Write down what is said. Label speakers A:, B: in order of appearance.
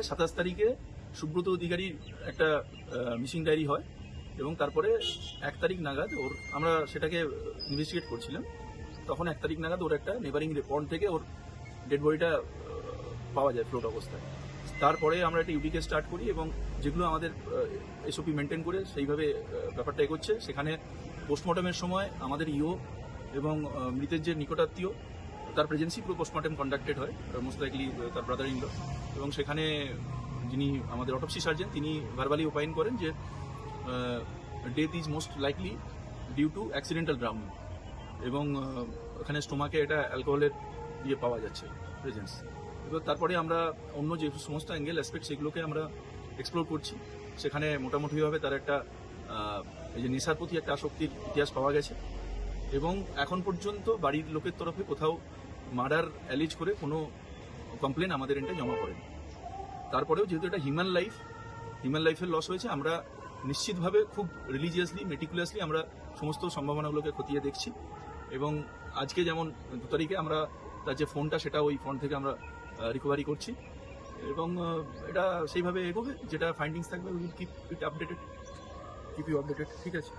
A: 27 তারিখে সুব্রত অধিকারীর একটা মিসিং ডায়েরি হয় এবং তারপরে 1 তারিখ নাগাদ আমরা সেটাকে ইনভেস্টিগেট করছিলাম। তখন 1 তারিখ নাগাদ ওর একটা নেবারিং পন্ড থেকে ওর ডেড বডিটা পাওয়া যায় ফ্লোট অবস্থায়। তারপরে আমরা একটা ইউডি কেস স্টার্ট করি এবং যেগুলো আমাদের এসওপি মেনটেন করে সেইভাবে ব্যাপারটা এগোচ্ছে। সেখানে পোস্টমর্টমের সময় আমাদের ইও এবং মৃতের যে নিকটাত্মীয় তার প্রেজেন্সি পুরো পোস্টমর্টম কন্ডাক্টেড হয়, মোস্ট লাইকলি তার ব্রাদার ইন ল, এবং সেখানে যিনি আমাদের অটোপসি সার্জন তিনি ভার্বালি ওপাইন করেন যে death is most likely due to accidental drowning এবং ওখানে স্টোমাকে এটা অ্যালকোহলের পাওয়া যাচ্ছে প্রেজেন্স। এবার তারপরে আমরা অন্য যে সমস্ত অ্যাঙ্গেল অ্যাসপেক্ট সেগুলোকে আমরা এক্সপ্লোর করছি। সেখানে মোটামুটিভাবে তার একটা এই যে নেশার প্রতি একটা আসক্তির ইতিহাস পাওয়া গেছে এবং এখন পর্যন্ত বাড়ির লোকের তরফে কোথাও মার্ডার অ্যালিজ করে কোনো কমপ্লেন আমাদের এন্ডে জমা পড়েনি। তারপরেও যেহেতু এটা হিউম্যান লাইফের লস হয়েছে, আমরা নিশ্চিতভাবে খুব রিলিজিয়াসলি মেটিকুলাসলি আমরা সমস্ত সম্ভাবনাগুলোকে খতিয়ে দেখছি এবং আজকে যেমন 2 তারিখে আমরা তার যে ফোনটা সেটা ওই ফোন থেকে আমরা রিকভারি করছি এবং এটা সেইভাবে এগোবে, যেটা ফাইন্ডিংস থাকবে উইল কিপ ইউ আপডেটেড। ঠিক আছে।